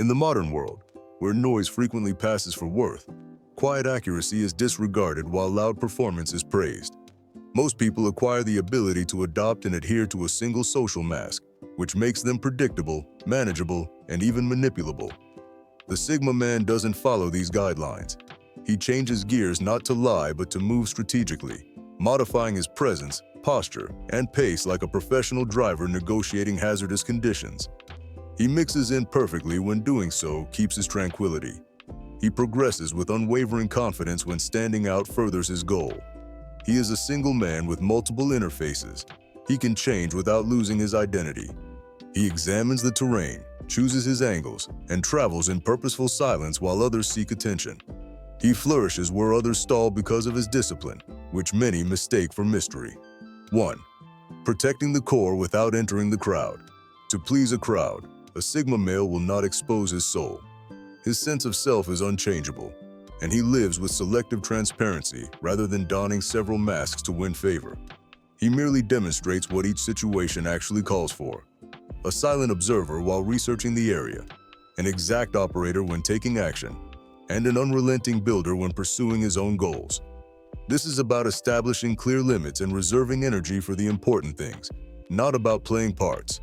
In the modern world, where noise frequently passes for worth, quiet accuracy is disregarded while loud performance is praised. Most people acquire the ability to adopt and adhere to a single social mask, which makes them predictable, manageable, and even manipulable. The Sigma man doesn't follow these guidelines. He changes gears not to lie but to move strategically, modifying his presence, posture, and pace like a professional driver negotiating hazardous conditions. He mixes in perfectly when doing so keeps his tranquility. He progresses with unwavering confidence when standing out furthers his goal. He is a single man with multiple interfaces. He can change without losing his identity. He examines the terrain, chooses his angles, and travels in purposeful silence while others seek attention. He flourishes where others stall because of his discipline, which many mistake for mystery. 1. Protecting the core without entering the crowd. To please a crowd, a Sigma male will not expose his soul. His sense of self is unchangeable, and he lives with selective transparency rather than donning several masks to win favor. He merely demonstrates what each situation actually calls for. A silent observer while researching the area, an exact operator when taking action, and an unrelenting builder when pursuing his own goals. This is about establishing clear limits and reserving energy for the important things, not about playing parts.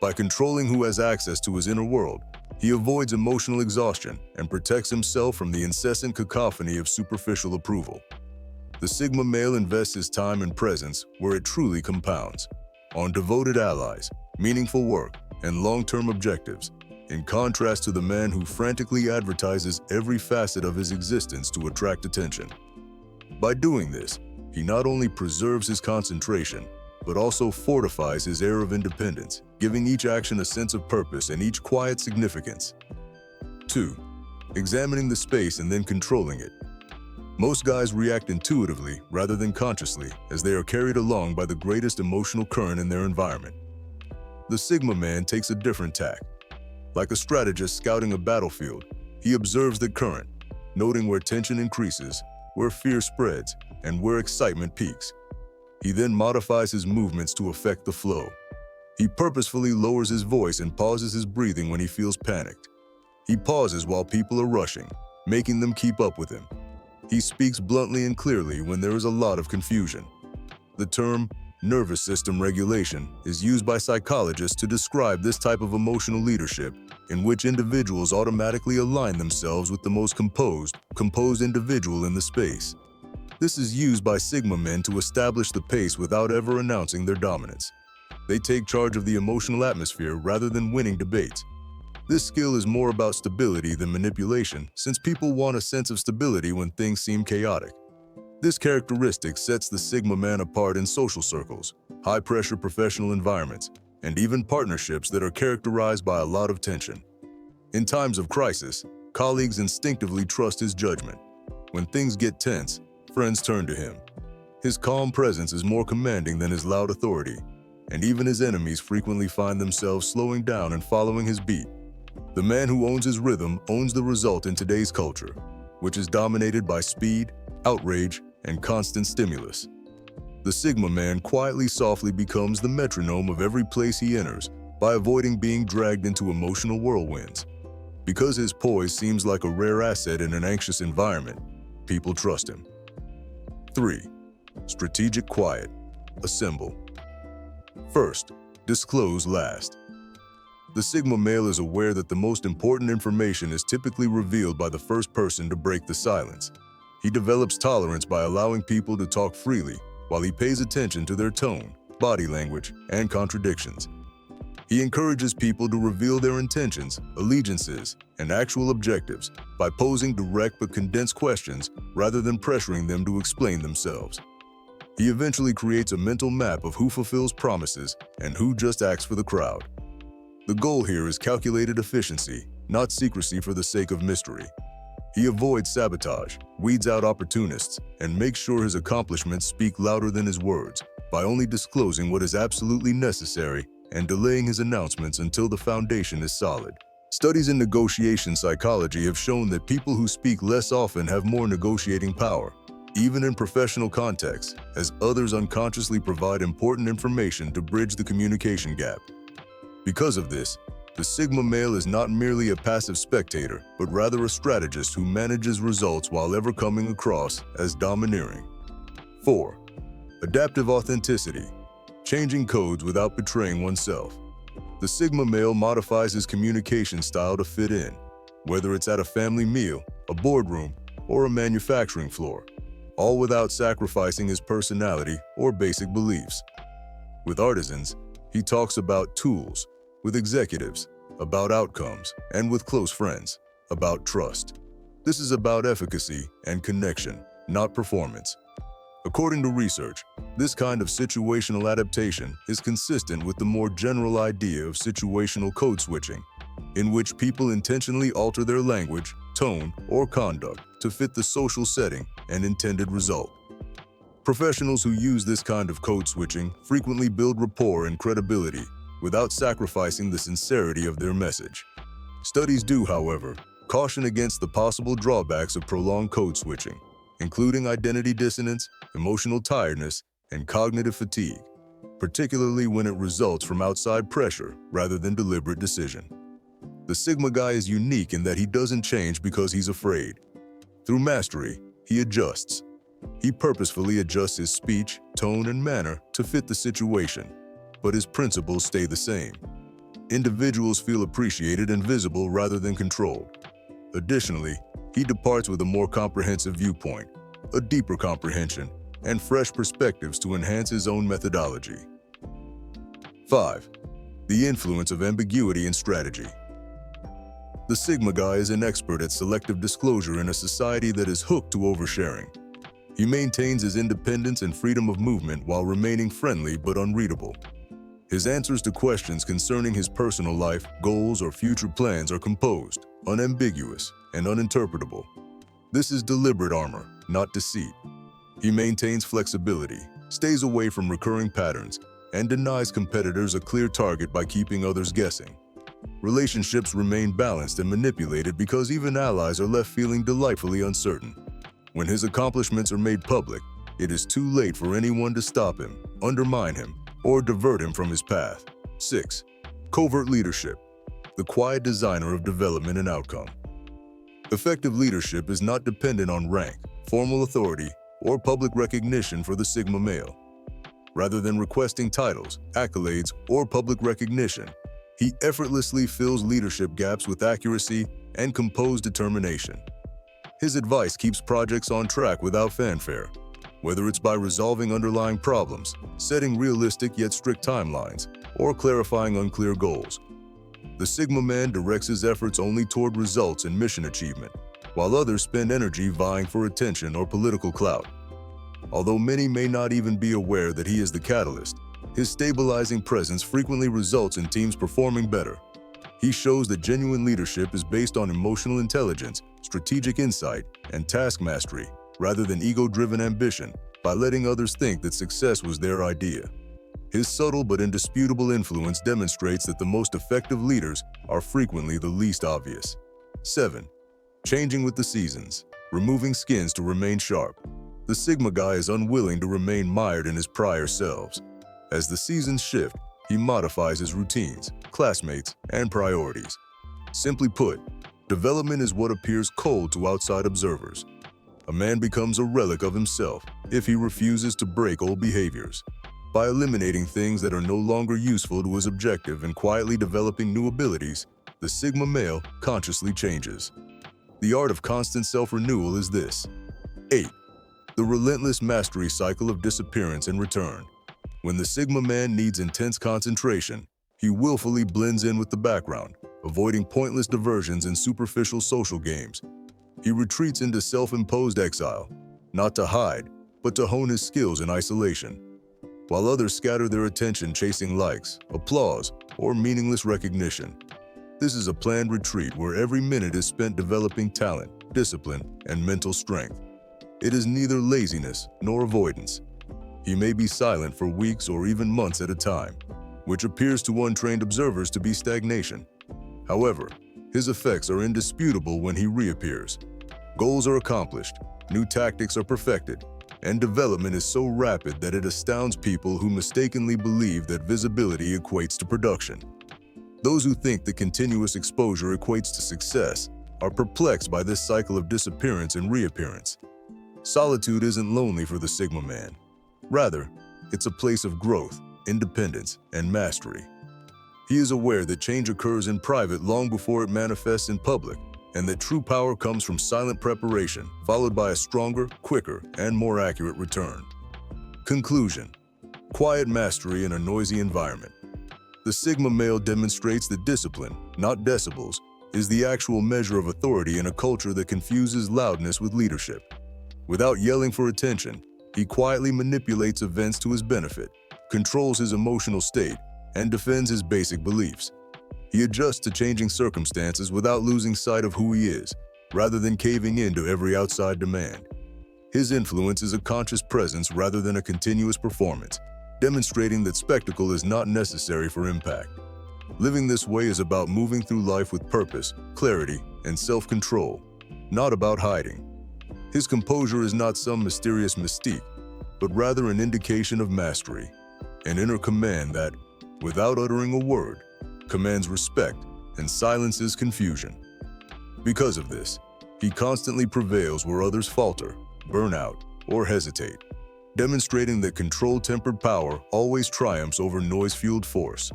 By controlling who has access to his inner world, he avoids emotional exhaustion and protects himself from the incessant cacophony of superficial approval. The Sigma male invests his time and presence where it truly compounds, on devoted allies, meaningful work, and long-term objectives, in contrast to the man who frantically advertises every facet of his existence to attract attention. By doing this, he not only preserves his concentration, but also fortifies his air of independence, giving each action a sense of purpose and each quiet significance. 2. Examining the space and then controlling it. Most guys react intuitively rather than consciously as they are carried along by the greatest emotional current in their environment. The Sigma man takes a different tack. Like a strategist scouting a battlefield, he observes the current, noting where tension increases, where fear spreads, and where excitement peaks. He then modifies his movements to affect the flow. He purposefully lowers his voice and pauses his breathing when he feels panicked. He pauses while people are rushing, making them keep up with him. He speaks bluntly and clearly when there is a lot of confusion. The term nervous system regulation is used by psychologists to describe this type of emotional leadership in which individuals automatically align themselves with the most composed individual in the space. This is used by Sigma men to establish the pace without ever announcing their dominance. They take charge of the emotional atmosphere rather than winning debates. This skill is more about stability than manipulation, since people want a sense of stability when things seem chaotic. This characteristic sets the Sigma man apart in social circles, high-pressure professional environments, and even partnerships that are characterized by a lot of tension. In times of crisis, colleagues instinctively trust his judgment. When things get tense, friends turn to him. His calm presence is more commanding than his loud authority, and even his enemies frequently find themselves slowing down and following his beat. The man who owns his rhythm owns the result in today's culture, which is dominated by speed, outrage, and constant stimulus. The Sigma man quietly, softly becomes the metronome of every place he enters by avoiding being dragged into emotional whirlwinds. Because his poise seems like a rare asset in an anxious environment, people trust him. 3. Strategic quiet. Assemble. First, disclose last. The Sigma male is aware that the most important information is typically revealed by the first person to break the silence. He develops tolerance by allowing people to talk freely while he pays attention to their tone, body language, and contradictions. He encourages people to reveal their intentions, allegiances, and actual objectives by posing direct but condensed questions rather than pressuring them to explain themselves. He eventually creates a mental map of who fulfills promises and who just acts for the crowd. The goal here is calculated efficiency, not secrecy for the sake of mystery. He avoids sabotage, weeds out opportunists, and makes sure his accomplishments speak louder than his words by only disclosing what is absolutely necessary and delaying his announcements until the foundation is solid. Studies in negotiation psychology have shown that people who speak less often have more negotiating power, even in professional contexts, as others unconsciously provide important information to bridge the communication gap. Because of this, The Sigma male is not merely a passive spectator, but rather a strategist who manages results while ever coming across as domineering. 4. Adaptive authenticity, changing codes without betraying oneself. The Sigma male modifies his communication style to fit in, whether it's at a family meal, a boardroom, or a manufacturing floor, all without sacrificing his personality or basic beliefs. With artisans, he talks about tools, with executives, about outcomes, and with close friends, about trust. This is about efficacy and connection, not performance. According to research, this kind of situational adaptation is consistent with the more general idea of situational code switching, in which people intentionally alter their language, tone, or conduct to fit the social setting and intended result. Professionals who use this kind of code switching frequently build rapport and credibility without sacrificing the sincerity of their message. Studies do, however, caution against the possible drawbacks of prolonged code switching, including identity dissonance, emotional tiredness, and cognitive fatigue, particularly when it results from outside pressure rather than deliberate decision. The Sigma guy is unique in that he doesn't change because he's afraid. Through mastery, he adjusts. He purposefully adjusts his speech, tone, and manner to fit the situation, but his principles stay the same. Individuals feel appreciated and visible rather than controlled. Additionally, he departs with a more comprehensive viewpoint, a deeper comprehension, and fresh perspectives to enhance his own methodology. 5. The influence of ambiguity in strategy. The Sigma guy is an expert at selective disclosure in a society that is hooked to oversharing. He maintains his independence and freedom of movement while remaining friendly but unreadable. His answers to questions concerning his personal life, goals, or future plans are composed, unambiguous, and uninterpretable. This is deliberate armor, not deceit. He maintains flexibility, stays away from recurring patterns, and denies competitors a clear target by keeping others guessing. Relationships remain balanced and manipulated because even allies are left feeling delightfully uncertain. When his accomplishments are made public, it is too late for anyone to stop him, undermine him, or divert him from his path. 6. Covert leadership, the quiet designer of development and outcome. Effective leadership is not dependent on rank, formal authority, or public recognition for the Sigma male. Rather than requesting titles, accolades, or public recognition, he effortlessly fills leadership gaps with accuracy and composed determination. His advice keeps projects on track without fanfare, whether it's by resolving underlying problems, setting realistic yet strict timelines, or clarifying unclear goals. The Sigma man directs his efforts only toward results and mission achievement, while others spend energy vying for attention or political clout. Although many may not even be aware that he is the catalyst, his stabilizing presence frequently results in teams performing better. He shows that genuine leadership is based on emotional intelligence, strategic insight, and task mastery, rather than ego-driven ambition, by letting others think that success was their idea. His subtle but indisputable influence demonstrates that the most effective leaders are frequently the least obvious. 7. Changing with the seasons, removing skins to remain sharp. The Sigma guy is unwilling to remain mired in his prior selves. As the seasons shift, he modifies his routines, classmates, and priorities. Simply put, development is what appears cold to outside observers. A man becomes a relic of himself if he refuses to break old behaviors. By eliminating things that are no longer useful to his objective and quietly developing new abilities, the Sigma male consciously changes. The art of constant self-renewal is this. 8. The relentless mastery cycle of disappearance and return. When the Sigma man needs intense concentration, he willfully blends in with the background, avoiding pointless diversions and superficial social games. He retreats into self-imposed exile, not to hide, but to hone his skills in isolation. While others scatter their attention chasing likes, applause, or meaningless recognition. This is a planned retreat where every minute is spent developing talent, discipline, and mental strength. It is neither laziness nor avoidance. He may be silent for weeks or even months at a time, which appears to untrained observers to be stagnation. However, his effects are indisputable when he reappears. Goals are accomplished, new tactics are perfected, and development is so rapid that it astounds people who mistakenly believe that visibility equates to production. Those who think that continuous exposure equates to success are perplexed by this cycle of disappearance and reappearance. Solitude isn't lonely for the Sigma man. Rather, it's a place of growth, independence, and mastery. He is aware that change occurs in private long before it manifests in public, and that true power comes from silent preparation, followed by a stronger, quicker, and more accurate return. Conclusion: quiet mastery in a noisy environment. The Sigma male demonstrates that discipline, not decibels, is the actual measure of authority in a culture that confuses loudness with leadership. Without yelling for attention, he quietly manipulates events to his benefit, controls his emotional state, and defends his basic beliefs. He adjusts to changing circumstances without losing sight of who he is, rather than caving in to every outside demand. His influence is a conscious presence rather than a continuous performance, demonstrating that spectacle is not necessary for impact. Living this way is about moving through life with purpose, clarity, and self-control, not about hiding. His composure is not some mysterious mystique, but rather an indication of mastery, an inner command that, without uttering a word, commands respect and silences confusion. Because of this, he constantly prevails where others falter, burn out, or hesitate, demonstrating that control-tempered power always triumphs over noise-fueled force.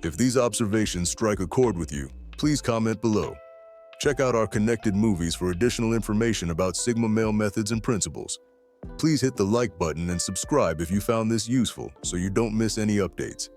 If these observations strike a chord with you, please comment below. Check out our connected movies for additional information about Sigma male methods and principles. Please hit the like button and subscribe if you found this useful so you don't miss any updates.